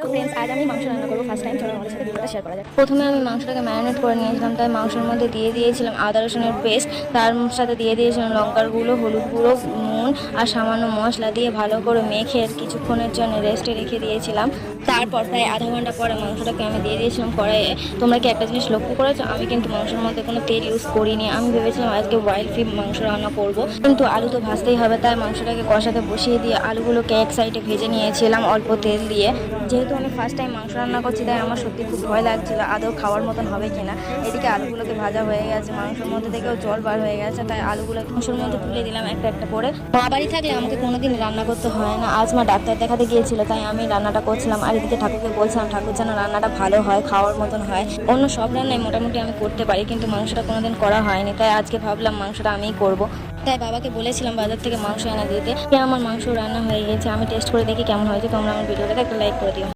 তো ফ্রেন্ডস, আজ আমি মাংস রান্না করবো ফার্স্ট টাইম। চলো আমাদের সাথে ভিডিওটা শেয়ার করা যাক। প্রথমে আমি মাংসটাকে ম্যারিনেট করে নিয়েছিলাম, তাই মাংসের মধ্যে দিয়ে দিয়েছিলাম আদা রসুনের পেস্ট, তার সাথে দিয়ে দিয়েছিলাম লঙ্কার গুঁড়ো, হলুদ গুঁড়ো, নুন আর সামান্য মশলা দিয়ে ভালো করে মেখে কিছুক্ষণের জন্য রেস্টে রেখে দিয়েছিলাম। তারপর প্রায় আধা ঘন্টা পরে মাংসটাকে আমি দিয়ে দিয়েছিলাম কড়াইয়ে। তোমরা কি একটা জিনিস লক্ষ্য করেছো, আমি কিন্তু মাংসের মধ্যে কোনো তেল ইউজ করিনি। আমি ভেবেছিলাম আজকে বয়েল ফিশ মাংস রান্না করব, কিন্তু আলু তো ভাজতেই হবে, তাই মাংসটাকে কষাতে বসিয়ে দিয়ে আলুগুলোকে এক সাইডে ভেজে নিয়েছিলাম অল্প তেল দিয়ে। যেহেতু আমি ফার্স্ট টাইম মাংস রান্না করছি, তাই আমার সত্যি খুব ভয় লাগছিল আদৌ খাওয়ার মতন হবে কিনা। এদিকে আলুগুলোকে ভাজা হয়ে গেছে, মাংসের মধ্যে থেকেও জল বার হয়ে গেছে, তাই আলুগুলো মাংসের মধ্যে তুলে দিলাম একটা একটা করে। মা বাড়ি থাকলে আমাকে কোনোদিন রান্না করতে হয় না, আজ মা ডাক্তার দেখাতে গিয়েছিল, তাই আমি রান্নাটা করছিলাম। আর এদিকে ঠাকুরকে বলছিলাম ঠাকুর যেন রান্নাটা ভালো হয়, খাওয়ার মতন হয়। অন্য সব রান্নাই মোটামুটি আমি করতে পারি, কিন্তু মাংসটা কোনোদিন করা হয়নি, তাই আজকে ভাবলাম মাংসটা আমিই করবো। তাই বাবাকে বলেছিলাম বাজার থেকে মাংস এনে দিতে। আমার মাংস রান্না হয়ে গেছে, আমি টেস্ট করে দেখি কেমন হয়েছে। তোমরা আমার ভিডিওটাকে একটা লাইক করে দিও।